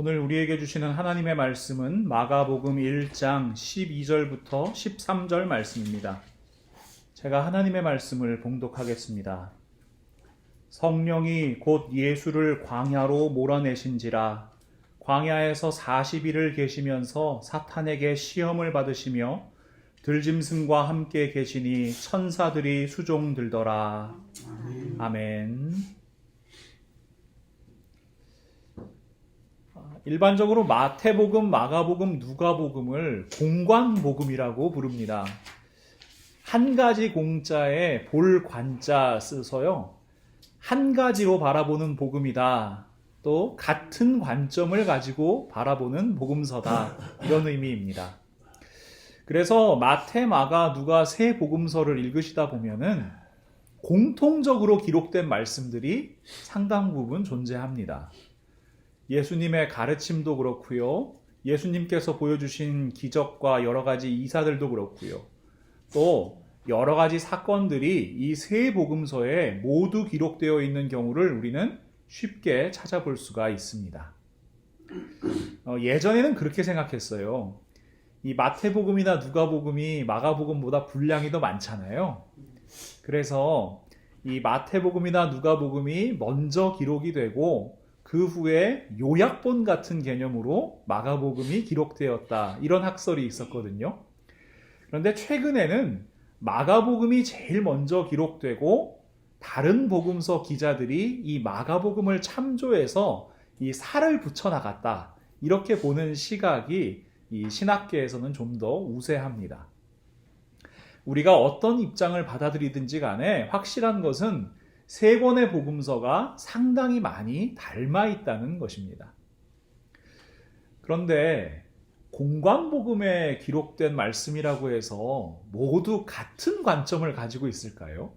오늘 우리에게 주시는 하나님의 말씀은 마가복음 1장 12절부터 13절 말씀입니다. 제가 하나님의 말씀을 봉독하겠습니다. 성령이 곧 예수를 광야로 몰아내신지라. 광야에서 40일을 계시면서 사탄에게 시험을 받으시며 들짐승과 함께 계시니 천사들이 수종들더라. 아멘. 일반적으로 마태복음, 마가복음, 누가복음을 공관복음이라고 부릅니다. 한 가지 공자에 볼 관자 써서요, 한 가지로 바라보는 복음이다. 또 같은 관점을 가지고 바라보는 복음서다. 이런 의미입니다. 그래서 마태, 마가, 누가 세 복음서를 읽으시다 보면은 공통적으로 기록된 말씀들이 상당 부분 존재합니다. 예수님의 가르침도 그렇고요. 예수님께서 보여주신 기적과 여러 가지 이사들도 그렇고요. 또 여러 가지 사건들이 이 세 복음서에 모두 기록되어 있는 경우를 우리는 쉽게 찾아볼 수가 있습니다. 예전에는 그렇게 생각했어요. 이 마태복음이나 누가복음이 마가복음보다 분량이 더 많잖아요. 그래서 이 마태복음이나 누가복음이 먼저 기록이 되고 그 후에 요약본 같은 개념으로 마가복음이 기록되었다. 이런 학설이 있었거든요. 그런데 최근에는 마가복음이 제일 먼저 기록되고 다른 복음서 기자들이 이 마가복음을 참조해서 이 살을 붙여나갔다. 이렇게 보는 시각이 이 신학계에서는 좀 더 우세합니다. 우리가 어떤 입장을 받아들이든지 간에 확실한 것은 세 권의 복음서가 상당히 많이 닮아 있다는 것입니다. 그런데 공관복음에 기록된 말씀이라고 해서 모두 같은 관점을 가지고 있을까요?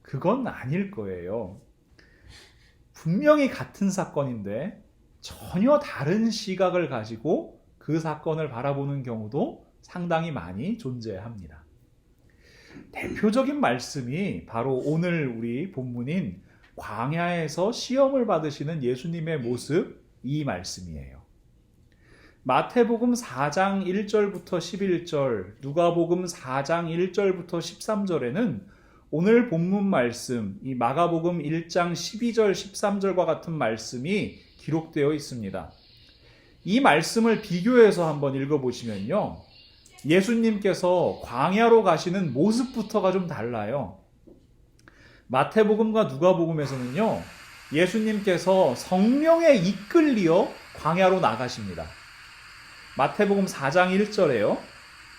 그건 아닐 거예요. 분명히 같은 사건인데 전혀 다른 시각을 가지고 그 사건을 바라보는 경우도 상당히 많이 존재합니다. 대표적인 말씀이 바로 오늘 우리 본문인 광야에서 시험을 받으시는 예수님의 모습, 이 말씀이에요. 마태복음 4장 1절부터 11절, 누가복음 4장 1절부터 13절에는 오늘 본문 말씀, 이 마가복음 1장 12절, 13절과 같은 말씀이 기록되어 있습니다. 이 말씀을 비교해서 한번 읽어보시면요, 예수님께서 광야로 가시는 모습부터가 좀 달라요. 마태복음과 누가복음에서는요, 예수님께서 성령에 이끌리어 광야로 나가십니다. 마태복음 4장 1절에요.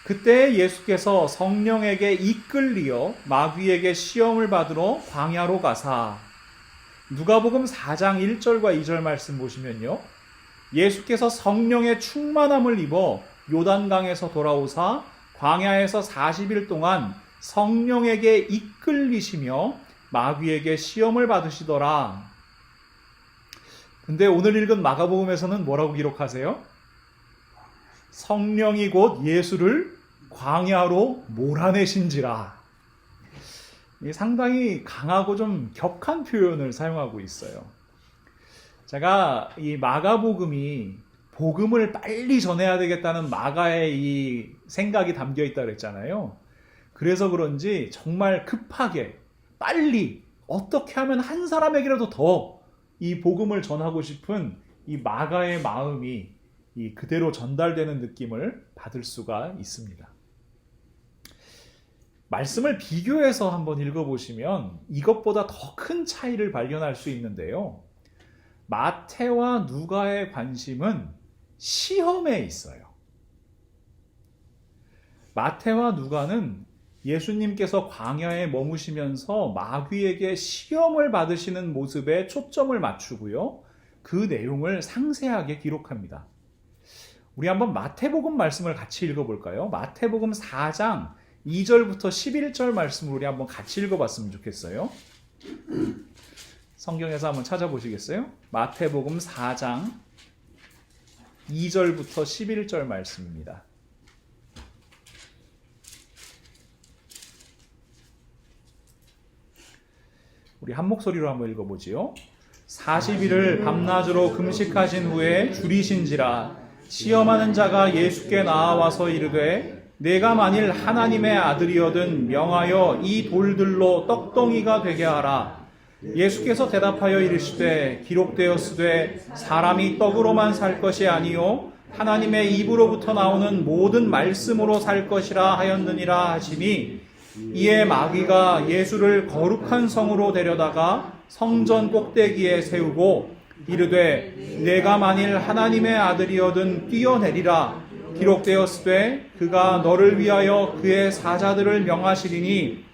그때 예수께서 성령에게 이끌리어 마귀에게 시험을 받으러 광야로 가사. 누가복음 4장 1절과 2절 말씀 보시면요, 예수께서 성령의 충만함을 입어 요단강에서 돌아오사 광야에서 40일 동안 성령에게 이끌리시며 마귀에게 시험을 받으시더라. 근데 오늘 읽은 마가복음에서는 뭐라고 기록하세요? 성령이 곧 예수를 광야로 몰아내신지라. 상당히 강하고 좀 격한 표현을 사용하고 있어요. 제가 이 마가복음이 복음을 빨리 전해야 되겠다는 마가의 이 생각이 담겨 있다고 그랬잖아요. 그래서 그런지 정말 급하게 빨리 어떻게 하면 한 사람에게라도 더 이 복음을 전하고 싶은 이 마가의 마음이 이 그대로 전달되는 느낌을 받을 수가 있습니다. 말씀을 비교해서 한번 읽어보시면 이것보다 더 큰 차이를 발견할 수 있는데요. 마태와 누가의 관심은 시험에 있어요. 마태와 누가는 예수님께서 광야에 머무시면서 마귀에게 시험을 받으시는 모습에 초점을 맞추고요, 그 내용을 상세하게 기록합니다. 우리 한번 마태복음 말씀을 같이 읽어볼까요? 마태복음 4장 2절부터 11절 말씀을 우리 한번 같이 읽어봤으면 좋겠어요. 성경에서 한번 찾아보시겠어요? 마태복음 4장 2절부터 11절 말씀입니다. 우리 한 목소리로 한번 읽어보지요. 40일을 밤낮으로 금식하신 후에 줄이신지라. 시험하는 자가 예수께 나아와서 이르되 내가 만일 하나님의 아들이거든 명하여 이 돌들로 떡덩이가 되게 하라. 예수께서 대답하여 이르시되 기록되었으되 사람이 떡으로만 살 것이 아니요 하나님의 입으로부터 나오는 모든 말씀으로 살 것이라 하였느니라 하시니, 이에 마귀가 예수를 거룩한 성으로 데려다가 성전 꼭대기에 세우고 이르되 내가 만일 하나님의 아들이거든 뛰어내리라. 기록되었으되 그가 너를 위하여 그의 사자들을 명하시리니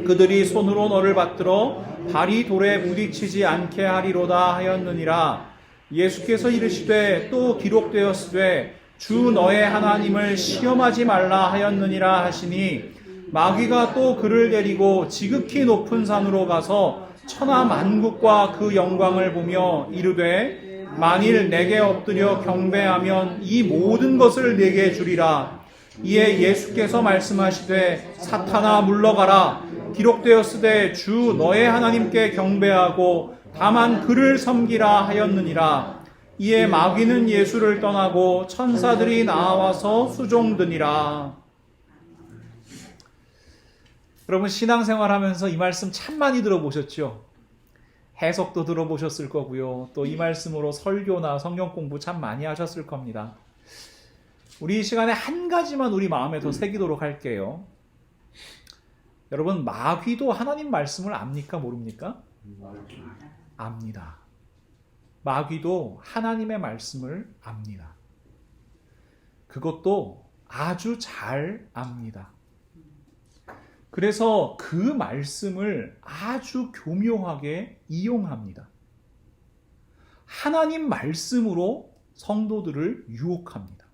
그들이 손으로 너를 받들어 발이 돌에 부딪히지 않게 하리로다 하였느니라. 예수께서 이르시되 또 기록되었으되 주 너의 하나님을 시험하지 말라 하였느니라 하시니, 마귀가 또 그를 데리고 지극히 높은 산으로 가서 천하 만국과 그 영광을 보며 이르되 만일 내게 엎드려 경배하면 이 모든 것을 내게 주리라. 이에 예수께서 말씀하시되 사탄아 물러가라. 기록되었으되 주 너의 하나님께 경배하고 다만 그를 섬기라 하였느니라. 이에 마귀는 예수를 떠나고 천사들이 나와서 수종드니라. 여러분, 신앙생활하면서 이 말씀 참 많이 들어보셨죠? 해석도 들어보셨을 거고요. 또 이 말씀으로 설교나 성경 공부 참 많이 하셨을 겁니다. 우리 이 시간에 한 가지만 우리 마음에 더 새기도록 할게요. 여러분, 마귀도 하나님 말씀을 압니까? 모릅니까? 압니다. 마귀도 하나님의 말씀을 압니다. 그것도 아주 잘 압니다. 그래서 그 말씀을 아주 교묘하게 이용합니다. 하나님 말씀으로 성도들을 유혹합니다.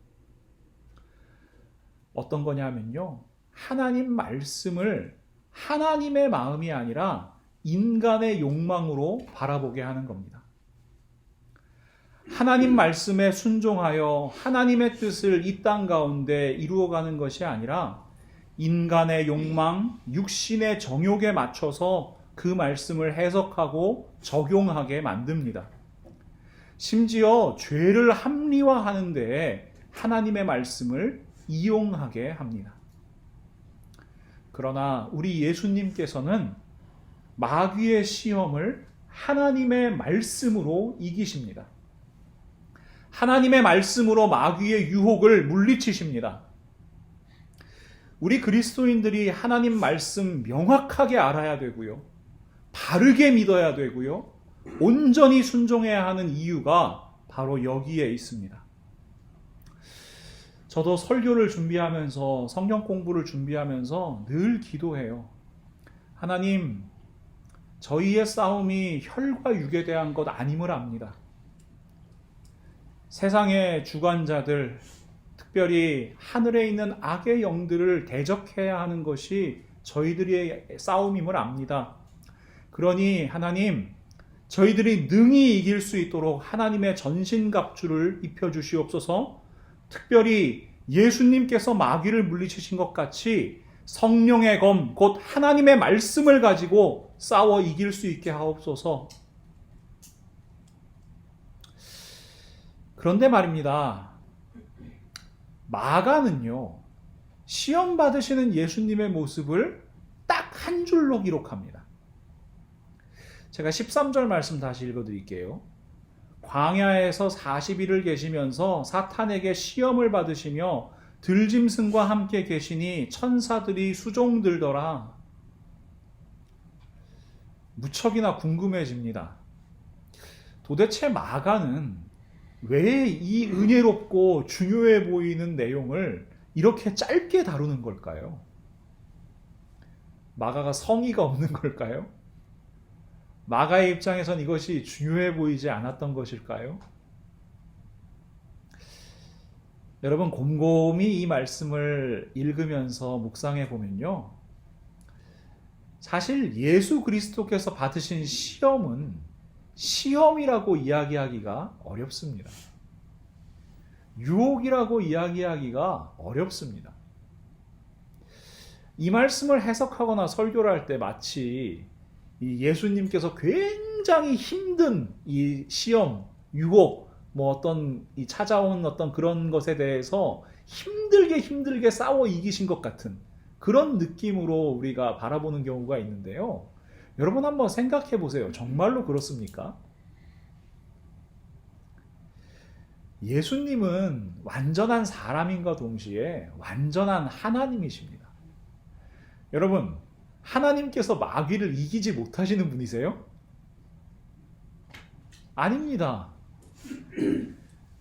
어떤 거냐면요, 하나님 말씀을 하나님의 마음이 아니라 인간의 욕망으로 바라보게 하는 겁니다. 하나님 말씀에 순종하여 하나님의 뜻을 이 땅 가운데 이루어가는 것이 아니라 인간의 욕망, 육신의 정욕에 맞춰서 그 말씀을 해석하고 적용하게 만듭니다. 심지어 죄를 합리화하는 데에 하나님의 말씀을 이용하게 합니다. 그러나 우리 예수님께서는 마귀의 시험을 하나님의 말씀으로 이기십니다. 하나님의 말씀으로 마귀의 유혹을 물리치십니다. 우리 그리스도인들이 하나님 말씀 명확하게 알아야 되고요, 바르게 믿어야 되고요, 온전히 순종해야 하는 이유가 바로 여기에 있습니다. 저도 설교를 준비하면서, 성경 공부를 준비하면서 늘 기도해요. 하나님, 저희의 싸움이 혈과 육에 대한 것 아님을 압니다. 세상의 주관자들, 특별히 하늘에 있는 악의 영들을 대적해야 하는 것이 저희들의 싸움임을 압니다. 그러니 하나님, 저희들이 능히 이길 수 있도록 하나님의 전신갑주를 입혀주시옵소서. 특별히 예수님께서 마귀를 물리치신 것 같이 성령의 검, 곧 하나님의 말씀을 가지고 싸워 이길 수 있게 하옵소서. 그런데 말입니다, 마가는요, 시험 받으시는 예수님의 모습을 딱 한 줄로 기록합니다. 제가 13절 말씀 다시 읽어드릴게요. 광야에서 40일을 계시면서 사탄에게 시험을 받으시며 들짐승과 함께 계시니 천사들이 수종들더라. 무척이나 궁금해집니다. 도대체 마가는 왜 이 은혜롭고 중요해 보이는 내용을 이렇게 짧게 다루는 걸까요? 마가가 성의가 없는 걸까요? 마가의 입장에선 이것이 중요해 보이지 않았던 것일까요? 여러분, 곰곰이 이 말씀을 읽으면서 묵상해 보면요, 사실 예수 그리스도께서 받으신 시험은 시험이라고 이야기하기가 어렵습니다. 유혹이라고 이야기하기가 어렵습니다. 이 말씀을 해석하거나 설교를 할 때 마치 이 예수님께서 굉장히 힘든 이 시험, 유혹, 뭐 어떤 이 찾아온 어떤 그런 것에 대해서 힘들게 싸워 이기신 것 같은 그런 느낌으로 우리가 바라보는 경우가 있는데요. 여러분 한번 생각해 보세요. 정말로 그렇습니까? 예수님은 완전한 사람인과 동시에 완전한 하나님이십니다. 여러분, 하나님께서 마귀를 이기지 못하시는 분이세요? 아닙니다.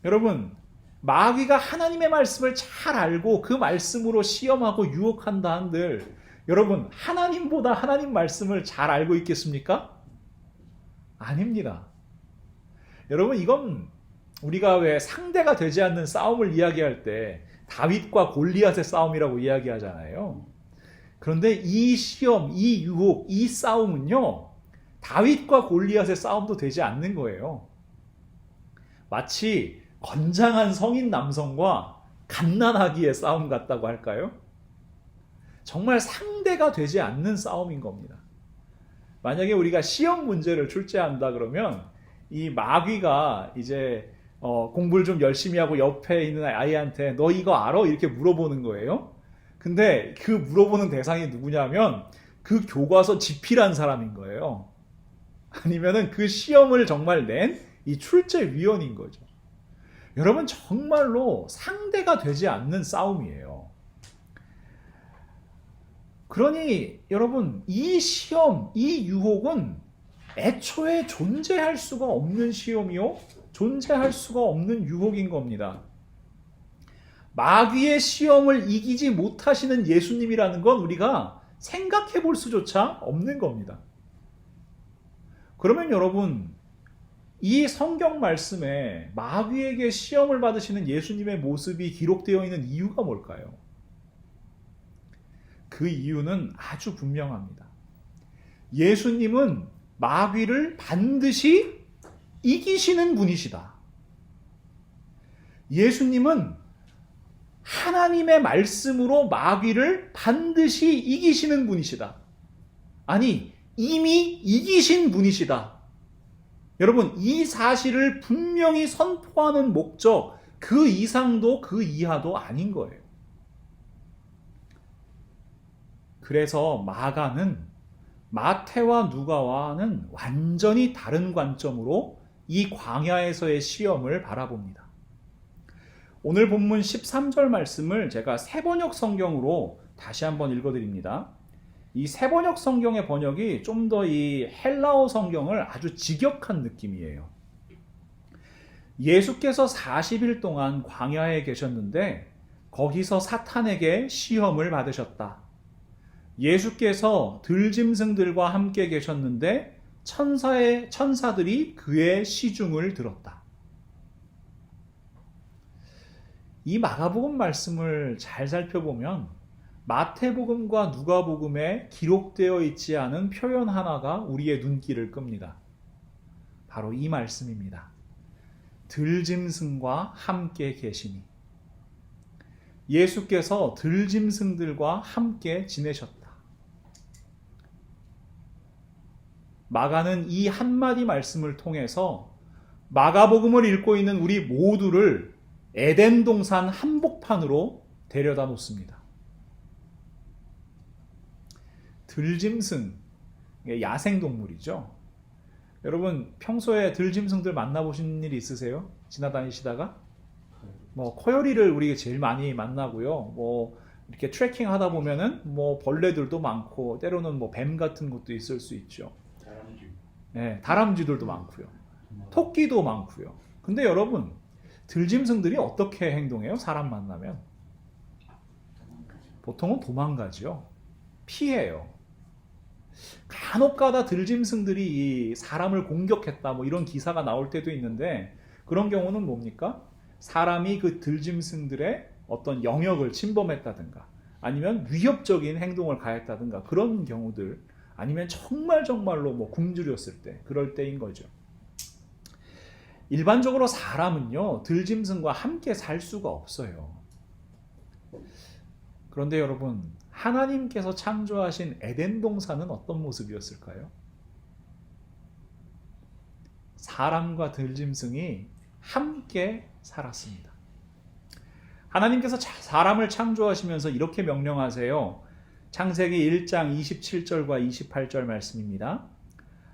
여러분, 마귀가 하나님의 말씀을 잘 알고 그 말씀으로 시험하고 유혹한다 한들 여러분, 하나님보다 하나님 말씀을 잘 알고 있겠습니까? 아닙니다. 여러분, 이건 우리가 왜 상대가 되지 않는 싸움을 이야기할 때 다윗과 골리앗의 싸움이라고 이야기하잖아요. 그런데 이 시험, 이 유혹, 이 싸움은요, 다윗과 골리앗의 싸움도 되지 않는 거예요. 마치 건장한 성인 남성과 갓난아기의 싸움 같다고 할까요? 정말 상대가 되지 않는 싸움인 겁니다. 만약에 우리가 시험 문제를 출제한다 그러면 이 마귀가 이제 공부를 좀 열심히 하고 옆에 있는 아이한테 너 이거 알아? 이렇게 물어보는 거예요. 근데 그 물어보는 대상이 누구냐면 그 교과서 집필한 사람인 거예요. 아니면은 그 시험을 정말 낸 이 출제위원인 거죠. 여러분 정말로 상대가 되지 않는 싸움이에요. 그러니 여러분 이 시험, 이 유혹은 애초에 존재할 수가 없는 시험이요, 존재할 수가 없는 유혹인 겁니다. 마귀의 시험을 이기지 못하시는 예수님이라는 건 우리가 생각해 볼 수조차 없는 겁니다. 그러면 여러분, 이 성경 말씀에 마귀에게 시험을 받으시는 예수님의 모습이 기록되어 있는 이유가 뭘까요? 그 이유는 아주 분명합니다. 예수님은 마귀를 반드시 이기시는 분이시다. 예수님은 하나님의 말씀으로 마귀를 반드시 이기시는 분이시다. 아니, 이미 이기신 분이시다. 여러분, 이 사실을 분명히 선포하는 목적, 그 이상도 그 이하도 아닌 거예요. 그래서 마가는 마태와 누가와는 완전히 다른 관점으로 이 광야에서의 시험을 바라봅니다. 오늘 본문 13절 말씀을 제가 새번역 성경으로 다시 한번 읽어드립니다. 이 새번역 성경의 번역이 좀 더 이 헬라어 성경을 아주 직역한 느낌이에요. 예수께서 40일 동안 광야에 계셨는데 거기서 사탄에게 시험을 받으셨다. 예수께서 들짐승들과 함께 계셨는데 천사들이 그의 시중을 들었다. 이 마가복음 말씀을 잘 살펴보면 마태복음과 누가복음에 기록되어 있지 않은 표현 하나가 우리의 눈길을 끕니다. 바로 이 말씀입니다. 들짐승과 함께 계시니. 예수께서 들짐승들과 함께 지내셨다. 마가는 이 한마디 말씀을 통해서 마가복음을 읽고 있는 우리 모두를 에덴 동산 한복판으로 데려다 놓습니다. 들짐승, 야생동물이죠. 여러분 평소에 들짐승들 만나보신 일 있으세요? 지나다니시다가? 뭐 코요리를 우리 제일 많이 만나고요. 뭐 이렇게 트레킹 하다 보면은 뭐 벌레들도 많고 때로는 뭐 뱀 같은 것도 있을 수 있죠. 다람쥐. 네, 다람쥐들도 많고요. 토끼도 많고요. 근데 여러분, 들짐승들이 어떻게 행동해요? 사람 만나면 보통은 도망가죠. 피해요. 간혹가다 들짐승들이 이 사람을 공격했다 뭐 이런 기사가 나올 때도 있는데, 그런 경우는 뭡니까? 사람이 그 들짐승들의 어떤 영역을 침범했다든가 아니면 위협적인 행동을 가했다든가 그런 경우들, 아니면 정말로 뭐 굶주렸을 때, 그럴 때인 거죠. 일반적으로 사람은요, 들짐승과 함께 살 수가 없어요. 그런데 여러분, 하나님께서 창조하신 에덴 동산은 어떤 모습이었을까요? 사람과 들짐승이 함께 살았습니다. 하나님께서 사람을 창조하시면서 이렇게 명령하세요. 창세기 1장 27절과 28절 말씀입니다.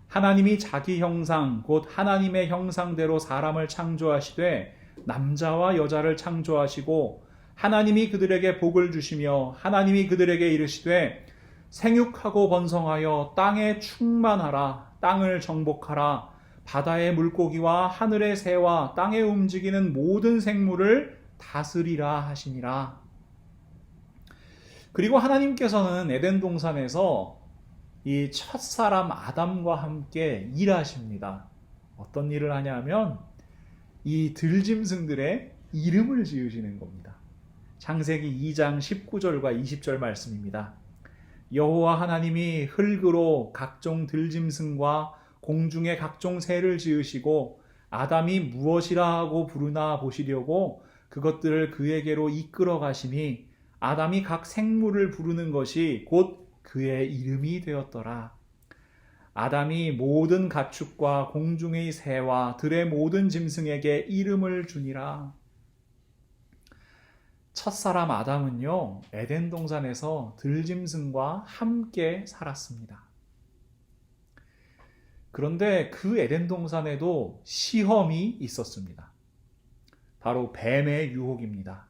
하나님이 자기 형상 곧 하나님의 형상대로 사람을 창조하시되 남자와 여자를 창조하시고 하나님이 그들에게 복을 주시며 하나님이 그들에게 이르시되 생육하고 번성하여 땅에 충만하라. 땅을 정복하라. 바다의 물고기와 하늘의 새와 땅에 움직이는 모든 생물을 다스리라 하시니라. 그리고 하나님께서는 에덴 동산에서 이 첫사람 아담과 함께 일하십니다. 어떤 일을 하냐면 이 들짐승들의 이름을 지으시는 겁니다. 창세기 2장 19절과 20절 말씀입니다. 여호와 하나님이 흙으로 각종 들짐승과 공중의 각종 새를 지으시고 아담이 무엇이라 하고 부르나 보시려고 그것들을 그에게로 이끌어 가시니 아담이 각 생물을 부르는 것이 곧 그의 이름이 되었더라. 아담이 모든 가축과 공중의 새와 들의 모든 짐승에게 이름을 주니라. 첫사람 아담은요, 에덴 동산에서 들짐승과 함께 살았습니다. 그런데 그 에덴 동산에도 시험이 있었습니다. 바로 뱀의 유혹입니다.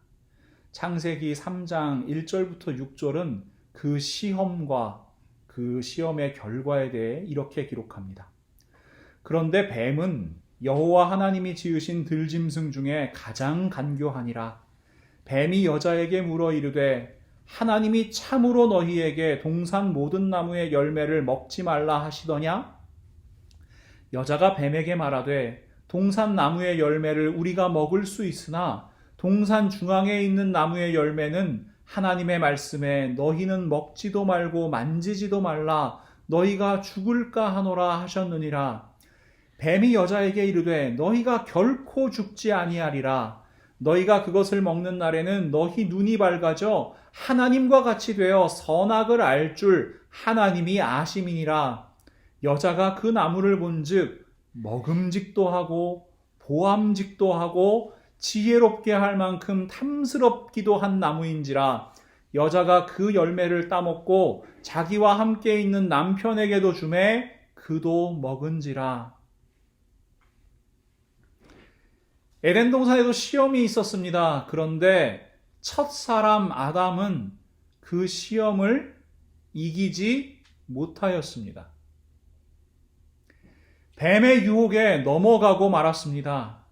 창세기 3장 1절부터 6절은 그 시험과 그 시험의 결과에 대해 이렇게 기록합니다. 그런데 뱀은 여호와 하나님이 지으신 들짐승 중에 가장 간교하니라. 뱀이 여자에게 물어 이르되 하나님이 참으로 너희에게 동산 모든 나무의 열매를 먹지 말라 하시더냐? 여자가 뱀에게 말하되 동산 나무의 열매를 우리가 먹을 수 있으나 동산 중앙에 있는 나무의 열매는 하나님의 말씀에 너희는 먹지도 말고 만지지도 말라 너희가 죽을까 하노라 하셨느니라. 뱀이 여자에게 이르되 너희가 결코 죽지 아니하리라. 너희가 그것을 먹는 날에는 너희 눈이 밝아져 하나님과 같이 되어 선악을 알 줄 하나님이 아심이니라. 여자가 그 나무를 본즉 먹음직도 하고 보암직도 하고 지혜롭게 할 만큼 탐스럽기도 한 나무인지라. 여자가 그 열매를 따먹고 자기와 함께 있는 남편에게도 주매 그도 먹은지라. 에덴 동산에도 시험이 있었습니다. 그런데 첫사람 아담은 그 시험을 이기지 못하였습니다. 뱀의 유혹에 넘어가고 말았습니다.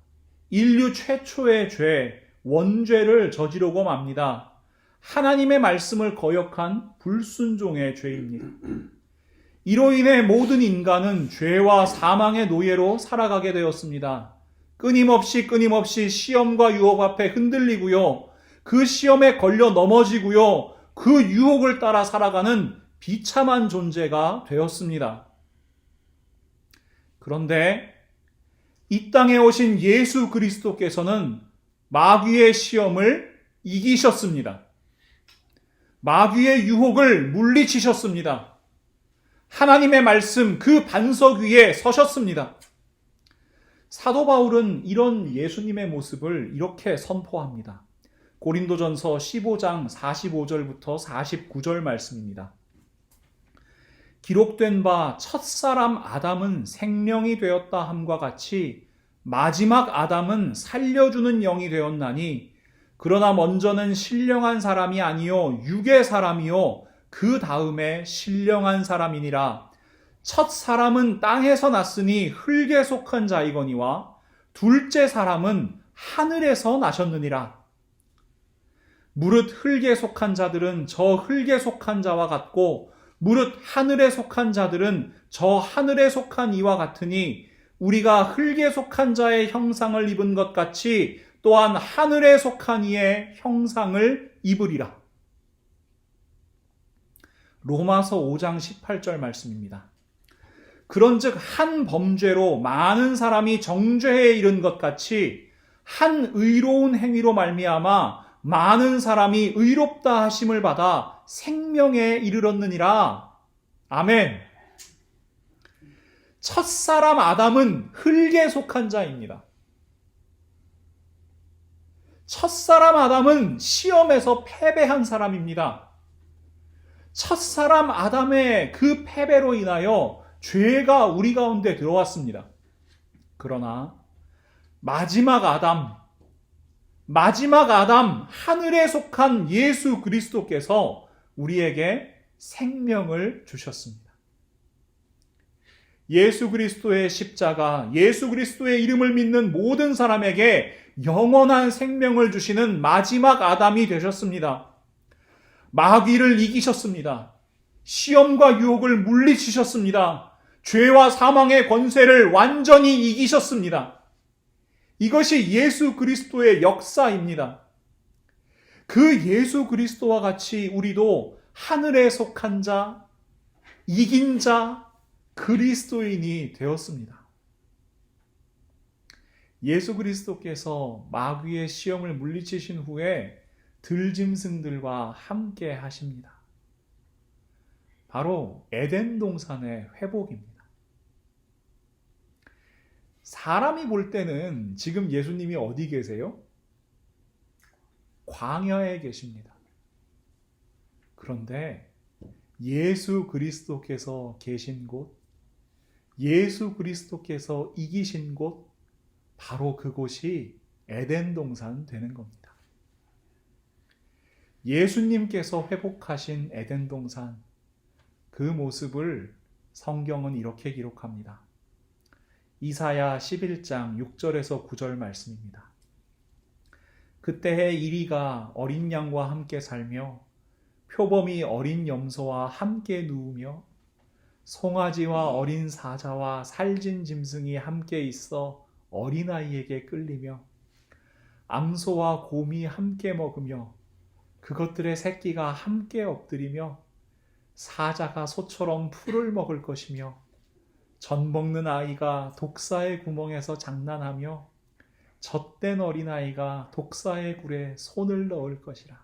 인류 최초의 죄, 원죄를 저지르고 맙니다. 하나님의 말씀을 거역한 불순종의 죄입니다. 이로 인해 모든 인간은 죄와 사망의 노예로 살아가게 되었습니다. 끊임없이 시험과 유혹 앞에 흔들리고요. 그 시험에 걸려 넘어지고요. 그 유혹을 따라 살아가는 비참한 존재가 되었습니다. 그런데 이 땅에 오신 예수 그리스도께서는 마귀의 시험을 이기셨습니다. 마귀의 유혹을 물리치셨습니다. 하나님의 말씀 그 반석 위에 서셨습니다. 사도 바울은 이런 예수님의 모습을 이렇게 선포합니다. 고린도전서 15장 45절부터 49절 말씀입니다. 기록된 바 첫사람 아담은 생명이 되었다 함과 같이 마지막 아담은 살려주는 영이 되었나니 그러나 먼저는 신령한 사람이 아니요 육의 사람이요 그 다음에 신령한 사람이니라. 첫 사람은 땅에서 났으니 흙에 속한 자이거니와 둘째 사람은 하늘에서 나셨느니라. 무릇 흙에 속한 자들은 저 흙에 속한 자와 같고 무릇 하늘에 속한 자들은 저 하늘에 속한 이와 같으니 우리가 흙에 속한 자의 형상을 입은 것 같이 또한 하늘에 속한 이의 형상을 입으리라. 로마서 5장 18절 말씀입니다. 그런즉 한 범죄로 많은 사람이 정죄에 이른 것 같이 한 의로운 행위로 말미암아 많은 사람이 의롭다 하심을 받아 생명에 이르렀느니라. 아멘. 첫사람 아담은 흙에 속한 자입니다. 첫사람 아담은 시험에서 패배한 사람입니다. 첫사람 아담의 그 패배로 인하여 죄가 우리 가운데 들어왔습니다. 그러나 마지막 아담, 하늘에 속한 예수 그리스도께서 우리에게 생명을 주셨습니다. 예수 그리스도의 십자가, 예수 그리스도의 이름을 믿는 모든 사람에게 영원한 생명을 주시는 마지막 아담이 되셨습니다. 마귀를 이기셨습니다. 시험과 유혹을 물리치셨습니다. 죄와 사망의 권세를 완전히 이기셨습니다. 이것이 예수 그리스도의 역사입니다. 그 예수 그리스도와 같이 우리도 하늘에 속한 자, 이긴 자, 그리스도인이 되었습니다. 예수 그리스도께서 마귀의 시험을 물리치신 후에 들짐승들과 함께 하십니다. 바로 에덴 동산의 회복입니다. 사람이 볼 때는 지금 예수님이 어디 계세요? 광야에 계십니다. 그런데 예수 그리스도께서 계신 곳, 예수 그리스도께서 이기신 곳, 바로 그곳이 에덴 동산 되는 겁니다. 예수님께서 회복하신 에덴 동산, 그 모습을 성경은 이렇게 기록합니다. 이사야 11장 6절에서 9절 말씀입니다. 그때의 이리가 어린 양과 함께 살며 표범이 어린 염소와 함께 누우며 송아지와 어린 사자와 살진 짐승이 함께 있어 어린아이에게 끌리며 암소와 곰이 함께 먹으며 그것들의 새끼가 함께 엎드리며 사자가 소처럼 풀을 먹을 것이며 젖 먹는 아이가 독사의 구멍에서 장난하며 젖된 어린아이가 독사의 굴에 손을 넣을 것이라.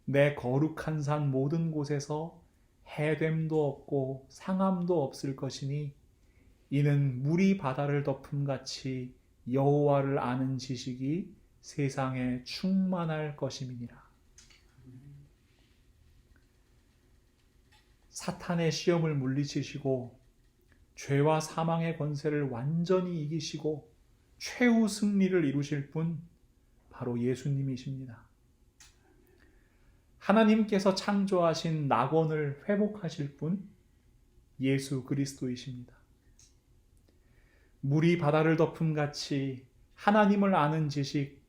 내 거룩한 산 모든 곳에서 해됨도 없고 상함도 없을 것이니 이는 물이 바다를 덮음같이 여호와를 아는 지식이 세상에 충만할 것임이니라. 사탄의 시험을 물리치시고 죄와 사망의 권세를 완전히 이기시고 최후 승리를 이루실 분, 바로 예수님이십니다. 하나님께서 창조하신 낙원을 회복하실 분, 예수 그리스도이십니다. 물이 바다를 덮음같이 하나님을 아는 지식,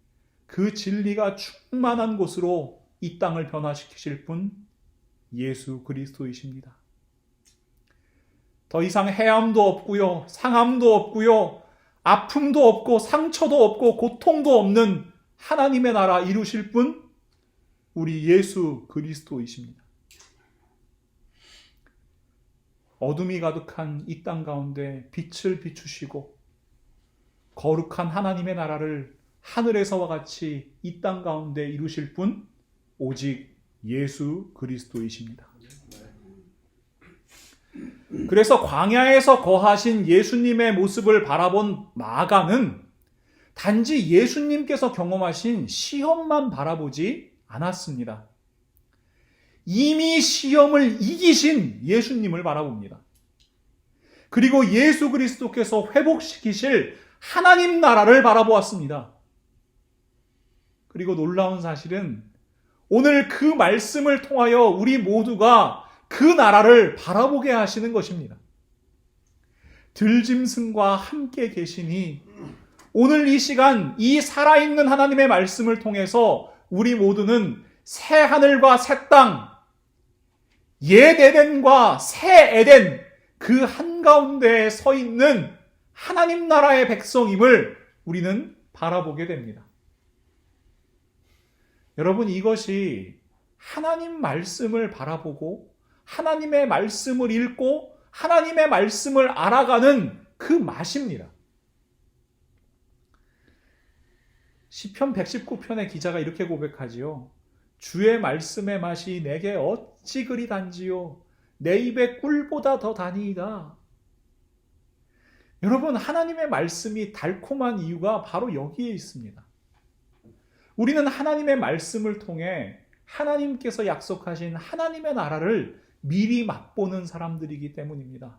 그 진리가 충만한 곳으로 이 땅을 변화시키실 분, 예수 그리스도이십니다. 더 이상 해함도 없고요, 상함도 없고요, 아픔도 없고 상처도 없고 고통도 없는 하나님의 나라 이루실 분, 우리 예수 그리스도이십니다. 어둠이 가득한 이 땅 가운데 빛을 비추시고 거룩한 하나님의 나라를 하늘에서와 같이 이 땅 가운데 이루실 분, 오직 예수 그리스도이십니다. 그래서 광야에서 거하신 예수님의 모습을 바라본 마가는 단지 예수님께서 경험하신 시험만 바라보지 않았습니다. 이미 시험을 이기신 예수님을 바라봅니다. 그리고 예수 그리스도께서 회복시키실 하나님 나라를 바라보았습니다. 그리고 놀라운 사실은 오늘 그 말씀을 통하여 우리 모두가 그 나라를 바라보게 하시는 것입니다. 들짐승과 함께 계시니 오늘 이 시간 이 살아있는 하나님의 말씀을 통해서 우리 모두는 새 하늘과 새 땅, 옛 에덴과 새 에덴, 그 한가운데에 서 있는 하나님 나라의 백성임을 우리는 바라보게 됩니다. 여러분, 이것이 하나님 말씀을 바라보고 하나님의 말씀을 읽고 하나님의 말씀을 알아가는 그 맛입니다. 시편 119편의 기자가 이렇게 고백하지요. 주의 말씀의 맛이 내게 어찌 그리 단지요 내 입에 꿀보다 더 다니이다. 여러분, 하나님의 말씀이 달콤한 이유가 바로 여기에 있습니다. 우리는 하나님의 말씀을 통해 하나님께서 약속하신 하나님의 나라를 미리 맛보는 사람들이기 때문입니다.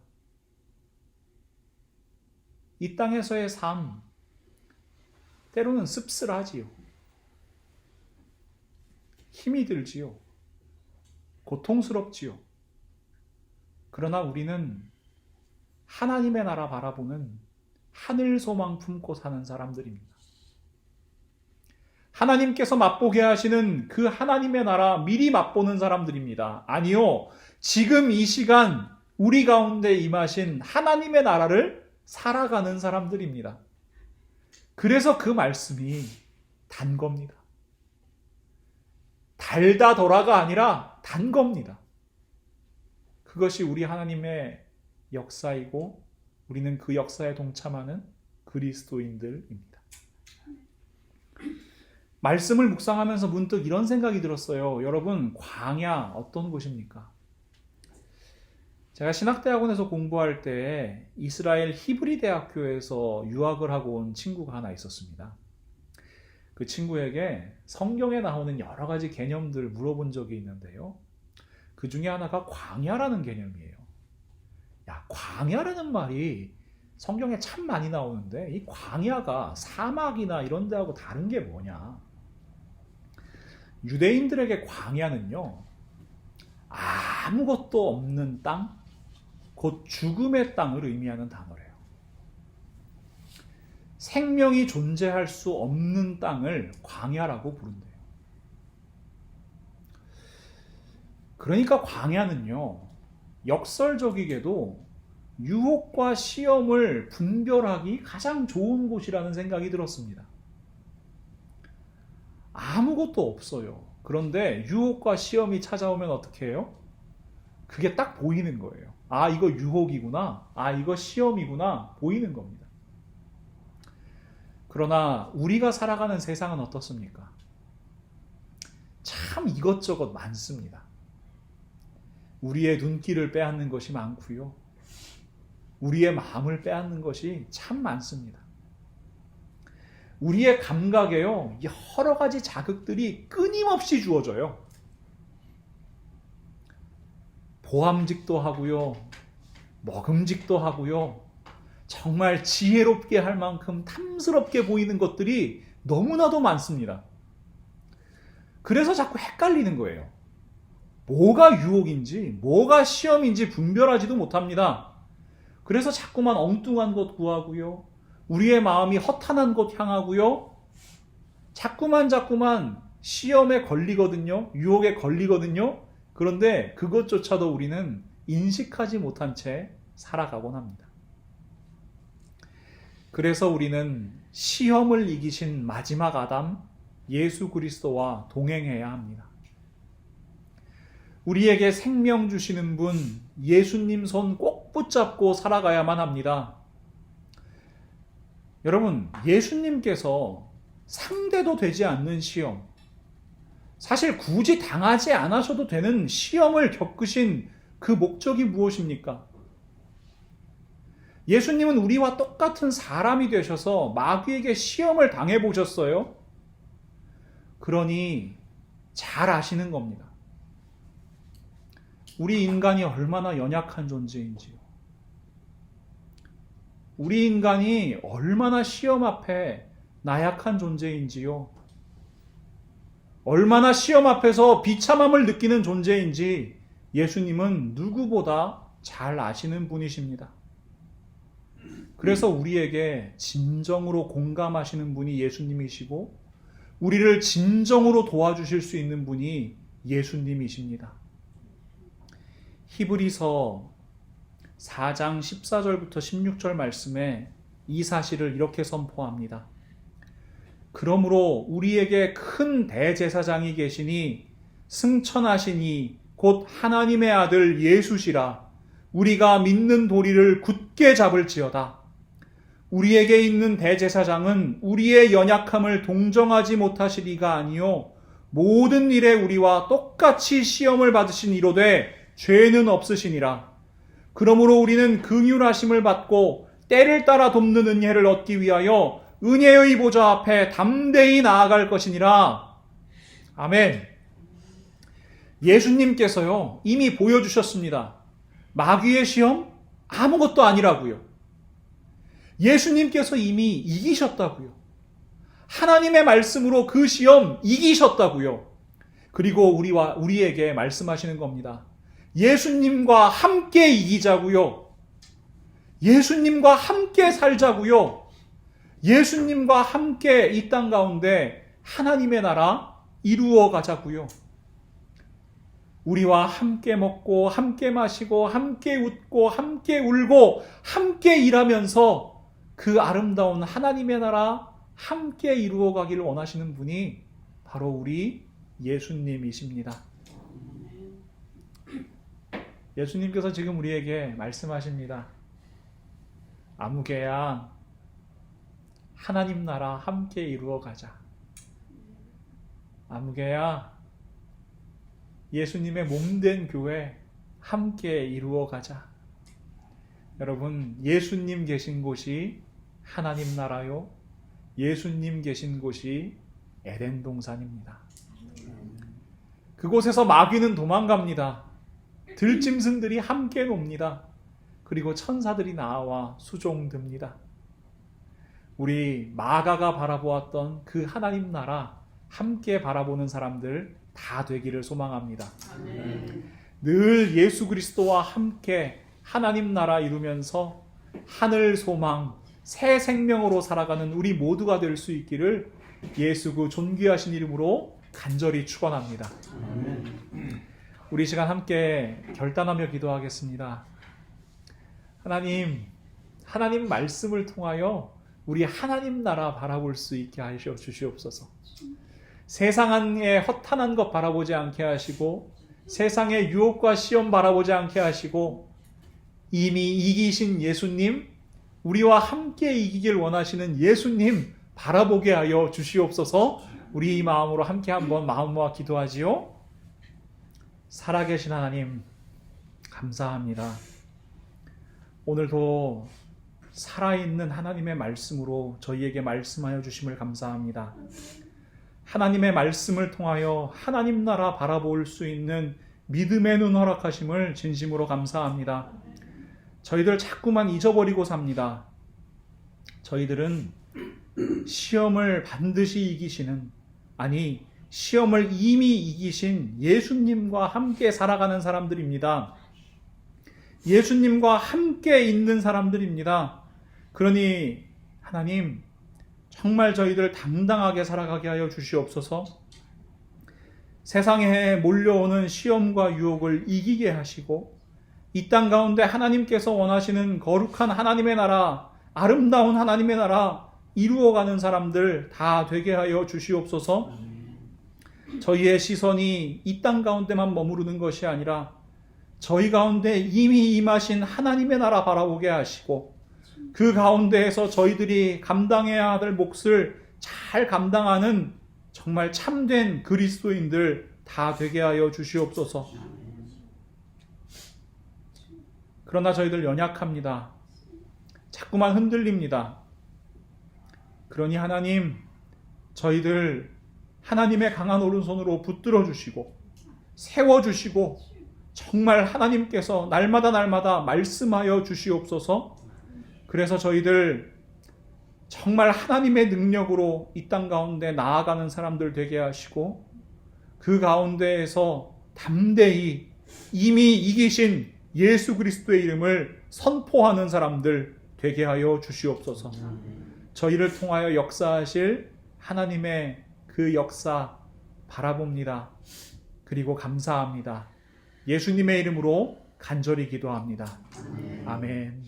이 땅에서의 삶, 때로는 씁쓸하지요. 힘이 들지요. 고통스럽지요. 그러나 우리는 하나님의 나라 바라보는 하늘 소망 품고 사는 사람들입니다. 하나님께서 맛보게 하시는 그 하나님의 나라 미리 맛보는 사람들입니다. 아니요, 지금 이 시간 우리 가운데 임하신 하나님의 나라를 살아가는 사람들입니다. 그래서 그 말씀이 단 겁니다. 달다 더라가 아니라 단 겁니다. 그것이 우리 하나님의 역사이고 우리는 그 역사에 동참하는 그리스도인들입니다. 말씀을 묵상하면서 문득 이런 생각이 들었어요. 여러분, 광야 어떤 곳입니까? 제가 신학대학원에서 공부할 때 이스라엘 히브리 대학교에서 유학을 하고 온 친구가 하나 있었습니다. 그 친구에게 성경에 나오는 여러 가지 개념들을 물어본 적이 있는데요. 그 중에 하나가 광야라는 개념이에요. 야, 광야라는 말이 성경에 참 많이 나오는데 이 광야가 사막이나 이런 데하고 다른 게 뭐냐? 유대인들에게 광야는요, 아무것도 없는 땅, 곧 죽음의 땅을 의미하는 단어래요. 생명이 존재할 수 없는 땅을 광야라고 부른대요. 그러니까 광야는요, 역설적이게도 유혹과 시험을 분별하기 가장 좋은 곳이라는 생각이 들었습니다. 아무것도 없어요. 그런데 유혹과 시험이 찾아오면 어떻게 해요? 그게 딱 보이는 거예요. 아, 이거 유혹이구나. 아, 이거 시험이구나. 보이는 겁니다. 그러나 우리가 살아가는 세상은 어떻습니까? 참 이것저것 많습니다. 우리의 눈길을 빼앗는 것이 많고요. 우리의 마음을 빼앗는 것이 참 많습니다. 우리의 감각에요, 여러 가지 자극들이 끊임없이 주어져요. 보암직도 하고요, 먹음직도 하고요, 정말 지혜롭게 할 만큼 탐스럽게 보이는 것들이 너무나도 많습니다. 그래서 자꾸 헷갈리는 거예요. 뭐가 유혹인지, 뭐가 시험인지 분별하지도 못합니다. 그래서 자꾸만 엉뚱한 것 구하고요, 우리의 마음이 허탄한 곳 향하고요, 자꾸만 시험에 걸리거든요. 유혹에 걸리거든요. 그런데 그것조차도 우리는 인식하지 못한 채 살아가곤 합니다. 그래서 우리는 시험을 이기신 마지막 아담 예수 그리스도와 동행해야 합니다. 우리에게 생명 주시는 분 예수님 손 꼭 붙잡고 살아가야만 합니다. 여러분, 예수님께서 상대도 되지 않는 시험, 사실 굳이 당하지 않으셔도 되는 시험을 겪으신 그 목적이 무엇입니까? 예수님은 우리와 똑같은 사람이 되셔서 마귀에게 시험을 당해보셨어요. 그러니 잘 아시는 겁니다. 우리 인간이 얼마나 연약한 존재인지요. 우리 인간이 얼마나 시험 앞에 나약한 존재인지요. 얼마나 시험 앞에서 비참함을 느끼는 존재인지 예수님은 누구보다 잘 아시는 분이십니다. 그래서 우리에게 진정으로 공감하시는 분이 예수님이시고 우리를 진정으로 도와주실 수 있는 분이 예수님이십니다. 히브리서 4장 14절부터 16절 말씀에 이 사실을 이렇게 선포합니다. 그러므로 우리에게 큰 대제사장이 계시니 승천하시니 곧 하나님의 아들 예수시라. 우리가 믿는 도리를 굳게 잡을지어다. 우리에게 있는 대제사장은 우리의 연약함을 동정하지 못하실 이가 아니요 모든 일에 우리와 똑같이 시험을 받으신 이로되 죄는 없으시니라. 그러므로 우리는 긍휼하심을 받고 때를 따라 돕는 은혜를 얻기 위하여 은혜의 보좌 앞에 담대히 나아갈 것이니라. 아멘. 예수님께서요, 이미 보여주셨습니다. 마귀의 시험 아무것도 아니라고요. 예수님께서 이미 이기셨다고요. 하나님의 말씀으로 그 시험 이기셨다고요. 그리고 우리에게 말씀하시는 겁니다. 예수님과 함께 이기자고요. 예수님과 함께 살자고요. 예수님과 함께 이 땅 가운데 하나님의 나라 이루어 가자고요. 우리와 함께 먹고 함께 마시고 함께 웃고 함께 울고 함께 일하면서 그 아름다운 하나님의 나라 함께 이루어 가기를 원하시는 분이 바로 우리 예수님이십니다. 예수님께서 지금 우리에게 말씀하십니다. 아무개야, 하나님 나라 함께 이루어 가자. 아무개야, 예수님의 몸된 교회 함께 이루어 가자. 여러분, 예수님 계신 곳이 하나님 나라요, 예수님 계신 곳이 에덴 동산입니다. 그곳에서 마귀는 도망갑니다. 들짐승들이 함께 놉니다. 그리고 천사들이 나와 수종듭니다. 우리 마가가 바라보았던 그 하나님 나라 함께 바라보는 사람들 다 되기를 소망합니다. 늘 예수 그리스도와 함께 하나님 나라 이루면서 하늘 소망, 새 생명으로 살아가는 우리 모두가 될 수 있기를 예수 그 존귀하신 이름으로 간절히 축원합니다. 우리 시간 함께 결단하며 기도하겠습니다. 하나님 말씀을 통하여 우리 하나님 나라 바라볼 수 있게 하셔 주시옵소서. 세상의 허탄한 것 바라보지 않게 하시고 세상의 유혹과 시험 바라보지 않게 하시고 이미 이기신 예수님, 우리와 함께 이기길 원하시는 예수님 바라보게 하여 주시옵소서. 우리 마음으로 함께 한번 마음 모아 기도하지요. 살아계신 하나님 감사합니다. 오늘도 살아있는 하나님의 말씀으로 저희에게 말씀하여 주심을 감사합니다. 하나님의 말씀을 통하여 하나님 나라 바라볼 수 있는 믿음의 눈 허락하심을 진심으로 감사합니다. 저희들 자꾸만 잊어버리고 삽니다. 저희들은 시험을 반드시 이기시는, 아니 시험을 이미 이기신 예수님과 함께 살아가는 사람들입니다. 예수님과 함께 있는 사람들입니다. 그러니 하나님 정말 저희들 당당하게 살아가게 하여 주시옵소서. 세상에 몰려오는 시험과 유혹을 이기게 하시고 이 땅 가운데 하나님께서 원하시는 거룩한 하나님의 나라, 아름다운 하나님의 나라 이루어가는 사람들 다 되게 하여 주시옵소서. 저희의 시선이 이 땅 가운데만 머무르는 것이 아니라 저희 가운데 이미 임하신 하나님의 나라 바라보게 하시고 그 가운데에서 저희들이 감당해야 할 몫을 잘 감당하는 정말 참된 그리스도인들 다 되게 하여 주시옵소서. 그러나 저희들 연약합니다. 자꾸만 흔들립니다. 그러니 하나님, 저희들 하나님의 강한 오른손으로 붙들어 주시고 세워주시고 정말 하나님께서 날마다 말씀하여 주시옵소서. 그래서 저희들 정말 하나님의 능력으로 이 땅 가운데 나아가는 사람들 되게 하시고 그 가운데에서 담대히 이미 이기신 예수 그리스도의 이름을 선포하는 사람들 되게 하여 주시옵소서. 저희를 통하여 역사하실 하나님의 그 역사 바라봅니다. 그리고 감사합니다. 예수님의 이름으로 간절히 기도합니다. 아멘.